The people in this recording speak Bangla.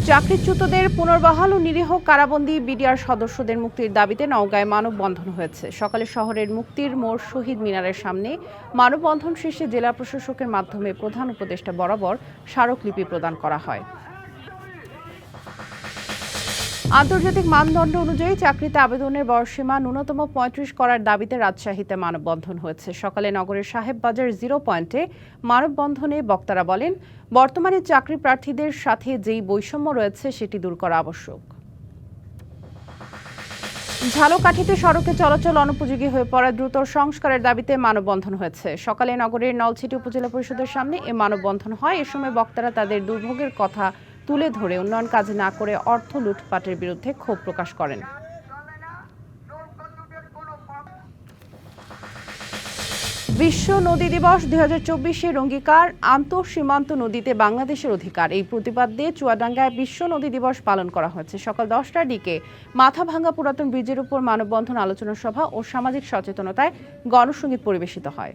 চাকরিচ্যুতদের পুনর্বহাল ও নিরীহ কারাবন্দী বিডিআর সদস্যদের মুক্তির দাবিতে নওগাঁয় মানববন্ধন হয়েছে। সকালে শহরের মুক্তির মোড় শহীদ মিনারের সামনে মানববন্ধন শেষে জেলা প্রশাসকের মাধ্যমে প্রধান উপদেষ্টা বরাবর স্মারকলিপি প্রদান করা হয়। আন্তর্জাতিক মানদণ্ড অনুযায়ী চাকরিতে আবেদনের বয়সসীমা ন্যূনতম ৩৫ করার দাবিতে রাজশাহীতে মানববন্ধন হয়েছে। সকালে নগরের সাহেববাজার 0 পয়েন্টে মানববন্ধনে বক্তারা বলেন, বর্তমানে চাকরি প্রার্থীদের সাথে যেই বৈষম্য রয়েছে সেটি দূর করা আবশ্যক। ঝালকাঠিতে সড়কে চলাচল অনুপযোগী হয়ে পড়া দ্রুত সংস্কারের দাবিতে মানববন্ধন হয়েছে। সকালে নগরের নলছিটি উপজেলা পরিষদের সামনে এ মানববন্ধন হয়। এ সময় বক্তারা তাদের দুর্ভোগের কথা তুলে ধরে উন্নয়ন কাজ না করে অর্থ লুটপাটের বিরুদ্ধে ক্ষোভ প্রকাশ করেন। বিশ্ব নদী দিবস 2024-এর অঙ্গীকার আন্তঃসীমান্ত নদীতে বাংলাদেশের অধিকার। এই প্রতিবাদ দিয়ে চুয়াডাঙ্গায় বিশ্ব নদী দিবস পালন করা হয়েছে। সকাল 10টার দিকে মাথাভাঙ্গা পুরাতন ব্রিজের উপর মানববন্ধন, আলোচনা সভা ও সামাজিক সচেতনতায় গণসংগীত পরিবেশিত হয়।